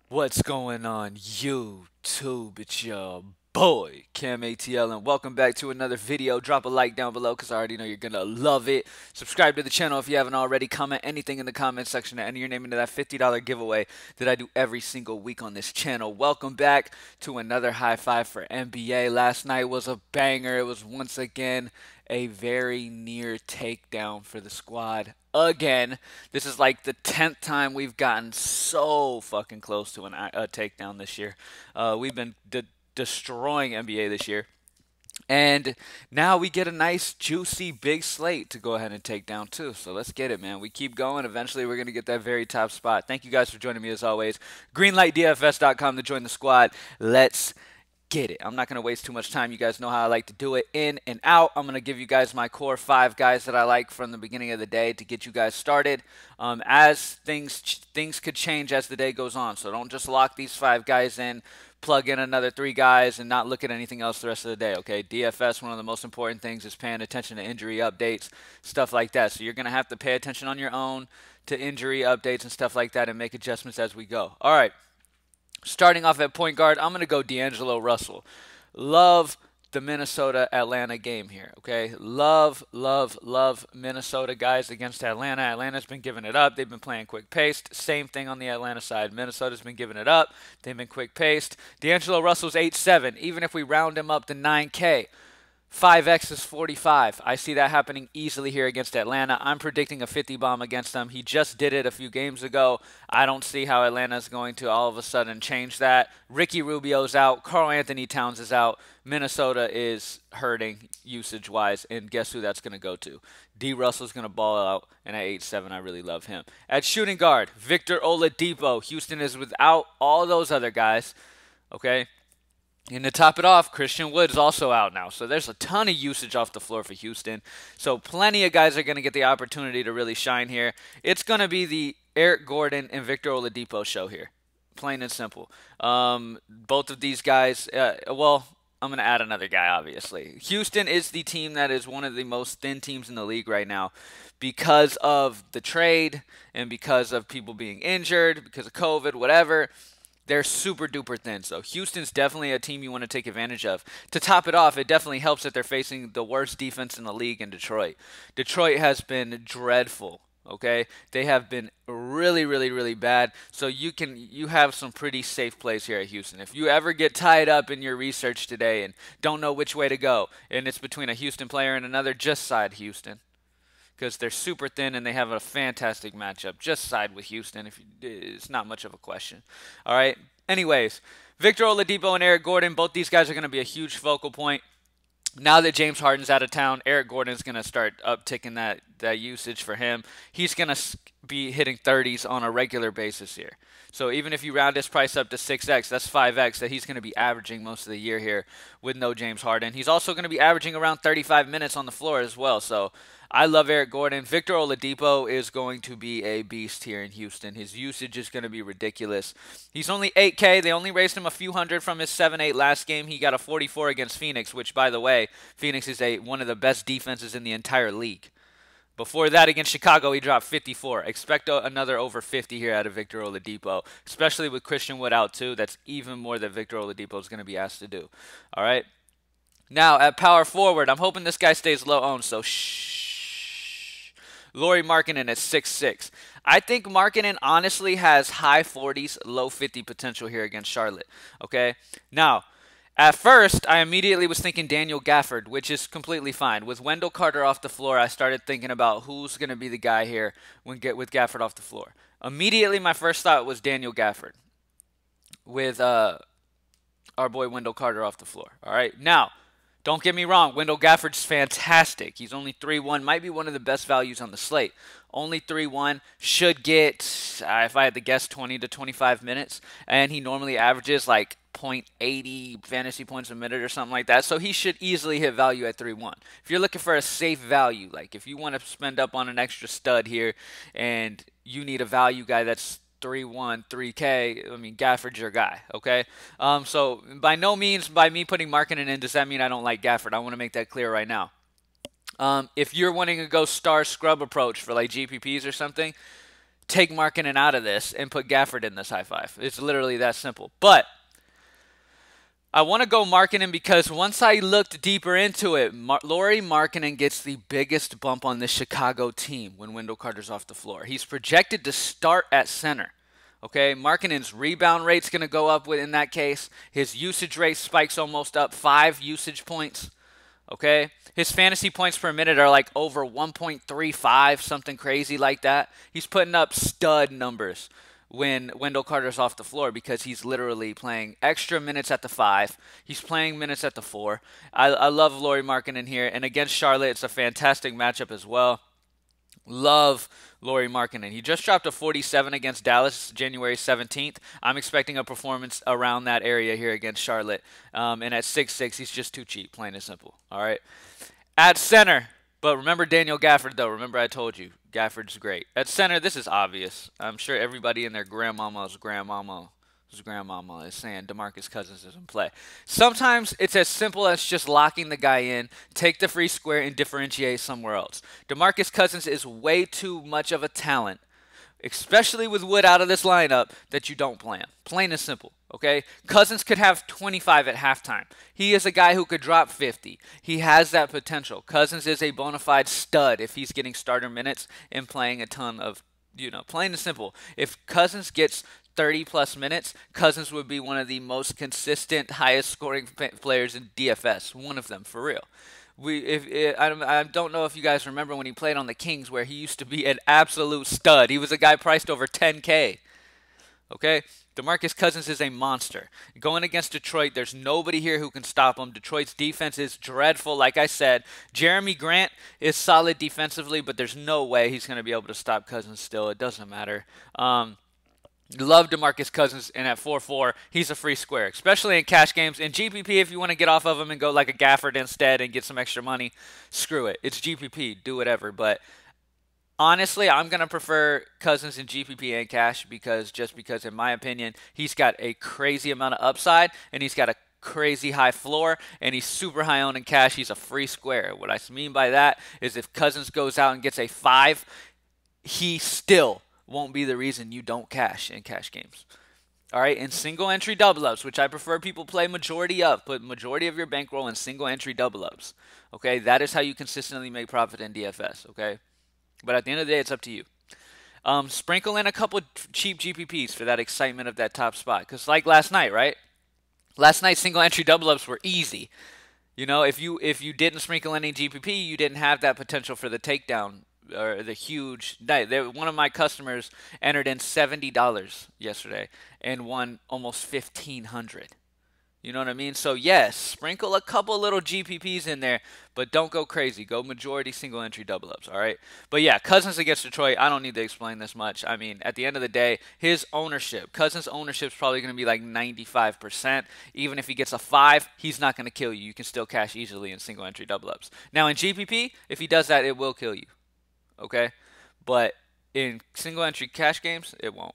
What's going on YouTube? It's your boy CamATL and welcome back to another video. Drop a like down below because I already know you're gonna love it. Subscribe to the channel if you haven't already. Comment anything in the comment section to enter your name into that $50 giveaway that I do every single week on this channel. Welcome back to another high five for NBA. Last night was a banger. It was once again a very near takedown for the squad again. This is like the 10th time we've gotten so fucking close to a takedown this year. We've been destroying NBA this year. And now we get a nice, juicy, big slate to go ahead and take down, too. So let's get it, man. We keep going. Eventually, we're going to get that very top spot. Thank you guys for joining me, as always. Greenlightdfs.com to join the squad. Let's get it. I'm not going to waste too much time. You guys know how I like to do it, in and out. I'm going to give you guys my core 5 guys that I like from the beginning of the day to get you guys started. As things could change as the day goes on, so don't just lock these 5 guys in, plug in another 3 guys, and not look at anything else the rest of the day. Okay, DFS, one of the most important things is paying attention to injury updates, stuff like that. So you're going to have to pay attention on your own to injury updates and stuff like that and make adjustments as we go. All right. Starting off at point guard, I'm going to go D'Angelo Russell. Love the Minnesota Atlanta game here, okay? Love, love, love Minnesota guys against Atlanta. Atlanta's been giving it up. They've been playing quick paced. Same thing on the Atlanta side. Minnesota's been giving it up. They've been quick paced. D'Angelo Russell's 8'7", even if we round him up to 9K. 5x is 45. I see that happening easily here against Atlanta. I'm predicting a 50 bomb against them. He just did it a few games ago. I don't see how Atlanta is going to all of a sudden change that. Ricky Rubio's out. Karl Anthony Towns is out. Minnesota is hurting usage-wise, and guess who that's going to go to? D. Russell's going to ball out, and at 8'7", I really love him. At shooting guard, Victor Oladipo. Houston is without all those other guys, okay? And to top it off, Christian Wood's also out now. So there's a ton of usage off the floor for Houston. So plenty of guys are going to get the opportunity to really shine here. It's going to be the Eric Gordon and Victor Oladipo show here. Plain and simple. Both of these guys, well, I'm going to add another guy, obviously. Houston is the team that is one of the most thin teams in the league right now because of the trade and because of people being injured, because of COVID, whatever. They're super duper thin. So Houston's definitely a team you want to take advantage of. To top it off, it definitely helps that they're facing the worst defense in the league in Detroit. Detroit has been dreadful. Okay, they have been really, really, really bad. So you have some pretty safe plays here at Houston. If you ever get tied up in your research today and don't know which way to go, and it's between a Houston player and another, just side Houston because they're super thin and they have a fantastic matchup. Just side with Houston. It's not much of a question. All right. Anyways, Victor Oladipo and Eric Gordon, both these guys are going to be a huge focal point. Now that James Harden's out of town, Eric Gordon's going to start upticking that usage for him. He's going to be hitting 30s on a regular basis here. So even if you round his price up to 6x, that's 5x that he's going to be averaging most of the year here with no James Harden. He's also going to be averaging around 35 minutes on the floor as well. So I love Eric Gordon. Victor Oladipo is going to be a beast here in Houston. His usage is going to be ridiculous. He's only 8K. They only raised him a few hundred from his 7-8 last game. He got a 44 against Phoenix, which, by the way, Phoenix is one of the best defenses in the entire league. Before that, against Chicago, he dropped 54. Expect another over 50 here out of Victor Oladipo, especially with Christian Wood out too. That's even more that Victor Oladipo is going to be asked to do. All right. Now, at power forward, I'm hoping this guy stays low owned, so shh. Lauri Markkanen at 6'6". I think Markkanen honestly has high 40s, low 50 potential here against Charlotte. Okay? Now, at first, I immediately was thinking Daniel Gafford, which is completely fine. With Wendell Carter off the floor, I started thinking about who's going to be the guy here with Gafford off the floor. Immediately, my first thought was Daniel Gafford with our boy Wendell Carter off the floor. All right? Now, don't get me wrong, Wendell Gafford's fantastic. He's only 3-1, might be one of the best values on the slate. Only 3-1, should get, if I had to guess, 20 to 25 minutes. And he normally averages like 0.80 fantasy points a minute or something like that. So he should easily hit value at 3-1. If you're looking for a safe value, like if you want to spend up on an extra stud here and you need a value guy that's 3-1, 3K, I mean, Gafford's your guy, okay? So by no means, by me putting Markkanen in, does that mean I don't like Gafford? I want to make that clear right now. If you're wanting to go star scrub approach for like GPPs or something, take Markkanen out of this and put Gafford in this high five. It's literally that simple. But I want to go Markkanen because once I looked deeper into it, Lauri Markkanen gets the biggest bump on this Chicago team when Wendell Carter's off the floor. He's projected to start at center. Okay, Markkanen's rebound rate's going to go up in that case. His usage rate spikes almost up 5 usage points. Okay, his fantasy points per minute are like over 1.35, something crazy like that. He's putting up stud numbers when Wendell Carter's off the floor because he's literally playing extra minutes at the 5. He's playing minutes at the 4. I love Lauri Markkanen here, and against Charlotte, it's a fantastic matchup as well. Love Lauri Markkanen. He just dropped a 47 against Dallas January 17th. I'm expecting a performance around that area here against Charlotte. And at 6'6", he's just too cheap, plain and simple. All right. At center, but remember Daniel Gafford, though. Remember I told you, Gafford's great. At center, this is obvious. I'm sure everybody in their grandmama's grandmama is saying DeMarcus Cousins is in play. Sometimes it's as simple as just locking the guy in, take the free square, and differentiate somewhere else. DeMarcus Cousins is way too much of a talent, especially with Wood out of this lineup, that you don't play him. Plain and simple, okay? Cousins could have 25 at halftime. He is a guy who could drop 50. He has that potential. Cousins is a bona fide stud if he's getting starter minutes and playing a ton of, plain and simple. If Cousins gets 30-plus minutes, Cousins would be one of the most consistent, highest-scoring players in DFS. One of them, for real. I don't know if you guys remember when he played on the Kings, where he used to be an absolute stud. He was a guy priced over 10K. Okay? DeMarcus Cousins is a monster. Going against Detroit, there's nobody here who can stop him. Detroit's defense is dreadful, like I said. Jeremy Grant is solid defensively, but there's no way he's going to be able to stop Cousins still. It doesn't matter. Love DeMarcus Cousins, and at 4-4, he's a free square, especially in cash games. In GPP, if you want to get off of him and go like a Gafford instead and get some extra money, screw it. It's GPP. Do whatever. But honestly, I'm going to prefer Cousins in GPP and cash because, in my opinion, he's got a crazy amount of upside, and he's got a crazy high floor, and he's super high owned in cash. He's a free square. What I mean by that is if Cousins goes out and gets a 5, he still won't be the reason you don't cash in cash games. All right, in single entry double ups, which I prefer people play majority of, put majority of your bankroll in single entry double ups. Okay, that is how you consistently make profit in DFS. Okay, but at the end of the day, it's up to you. Sprinkle in a couple cheap GPPs for that excitement of that top spot, because like last night, right? Last night single entry double ups were easy. If you didn't sprinkle any GPP, you didn't have that potential for the takedown. Or the huge night. One of my customers entered in $70 yesterday and won almost $1,500. You know what I mean? So yes, sprinkle a couple little GPPs in there, but don't go crazy. Go majority single entry double ups. All right. But yeah, Cousins against Detroit. I don't need to explain this much. I mean, at the end of the day, Cousins' ownership is probably going to be like 95%. Even if he gets a 5, he's not going to kill you. You can still cash easily in single entry double ups. Now in GPP, if he does that, it will kill you. Okay, but in single entry cash games, it won't.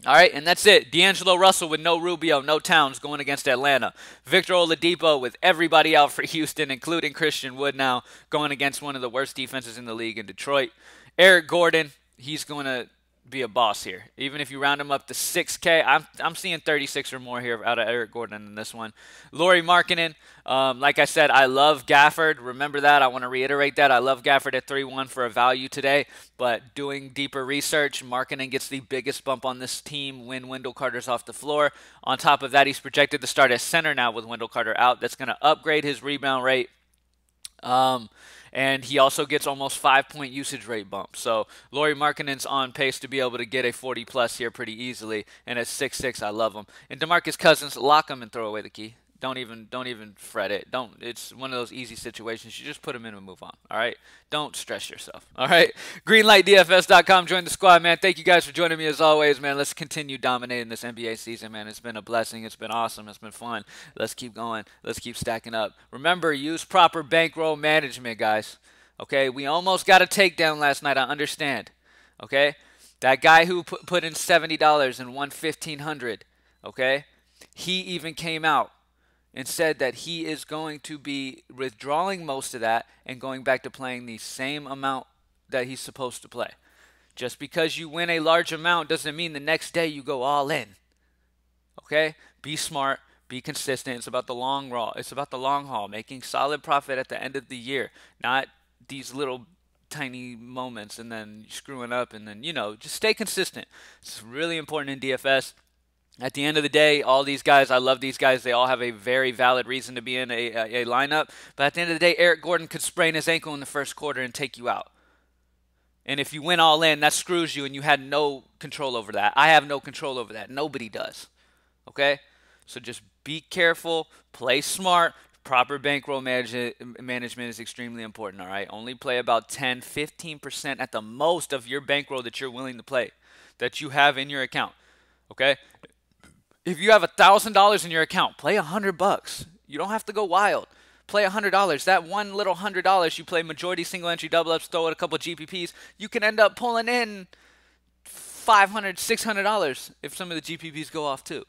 All right, and that's it. D'Angelo Russell with no Rubio, no Towns going against Atlanta. Victor Oladipo with everybody out for Houston, including Christian Wood now, going against one of the worst defenses in the league in Detroit. Eric Gordon, he's going to be a boss here. Even if you round him up to 6K, I'm seeing 36 or more here out of Eric Gordon in this one. Lauri Markkanen, like I said, I love Gafford. Remember that. I want to reiterate that. I love Gafford at 3-1 for a value today, but doing deeper research, Markkanen gets the biggest bump on this team when Wendell Carter's off the floor. On top of that, he's projected to start at center now with Wendell Carter out. That's going to upgrade his rebound rate. And he also gets almost 5-point usage rate bump. So Lauri Markkanen's on pace to be able to get a 40-plus here pretty easily. And at 6'6", I love him. And DeMarcus Cousins, lock him and throw away the key. Don't even fret it. It's one of those easy situations. You just put him in and move on. All right? Don't stress yourself. All right? GreenlightDFS.com. Join the squad, man. Thank you guys for joining me as always, man. Let's continue dominating this NBA season, man. It's been a blessing. It's been awesome. It's been fun. Let's keep going. Let's keep stacking up. Remember, use proper bankroll management, guys. Okay? We almost got a takedown last night. I understand. Okay? That guy who put in $70 and won $1,500, okay? He even came out and said that he is going to be withdrawing most of that and going back to playing the same amount that he's supposed to play. Just because you win a large amount doesn't mean the next day you go all in. Okay? Be smart, be consistent. It's about the long haul. It's about the long haul, making solid profit at the end of the year, not these little tiny moments and then screwing up and then, just stay consistent. It's really important in DFS. At the end of the day, all these guys, I love these guys. They all have a very valid reason to be in a lineup. But at the end of the day, Eric Gordon could sprain his ankle in the first quarter and take you out. And if you went all in, that screws you and you had no control over that. I have no control over that. Nobody does. Okay? So just be careful, play smart. Proper bankroll management is extremely important, all right? Only play about 10, 15% at the most of your bankroll that you're willing to play, that you have in your account, okay? If you have $1,000 in your account, play $100. You don't have to go wild. Play $100. That one little $100, you play majority single entry double ups, throw it a couple GPPs, you can end up pulling in $500, $600 if some of the GPPs go off too.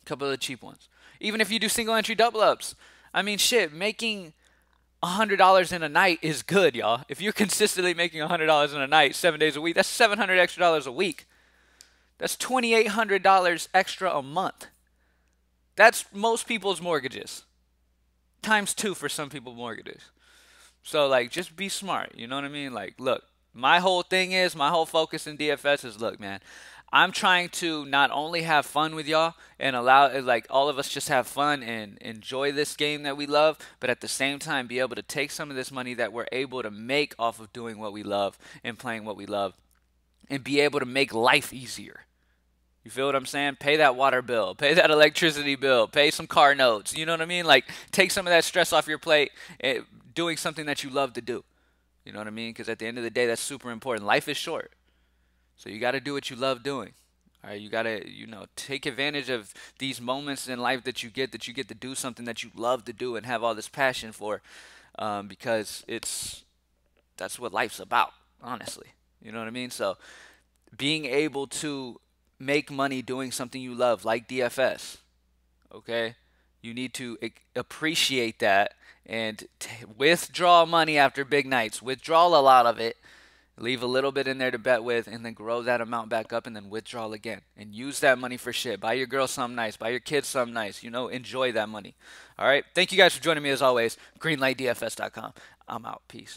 A couple of the cheap ones. Even if you do single entry double ups, I mean, shit, making $100 in a night is good, y'all. If you're consistently making $100 in a night 7 days a week, that's $700 extra a week. That's $2,800 extra a month. That's most people's mortgages. Times 2 for some people's mortgages. So, like, just be smart. You know what I mean? Like, look, my whole focus in DFS is, look, man, I'm trying to not only have fun with y'all and allow, like, all of us just have fun and enjoy this game that we love, but at the same time be able to take some of this money that we're able to make off of doing what we love and playing what we love and be able to make life easier. You feel what I'm saying? Pay that water bill, pay that electricity bill, pay some car notes. You know what I mean? Like, take some of that stress off your plate doing something that you love to do. You know what I mean? Because at the end of the day, that's super important. Life is short. So you got to do what you love doing. All right, you got to, take advantage of these moments in life that you get to do something that you love to do and have all this passion for, because that's what life's about, honestly. You know what I mean? So being able to make money doing something you love, like DFS, okay? You need to appreciate that and withdraw money after big nights. Withdraw a lot of it. Leave a little bit in there to bet with, and then grow that amount back up, and then withdraw again. And use that money for shit. Buy your girl something nice. Buy your kids something nice. Enjoy that money. All right? Thank you guys for joining me as always. Greenlightdfs.com. I'm out. Peace.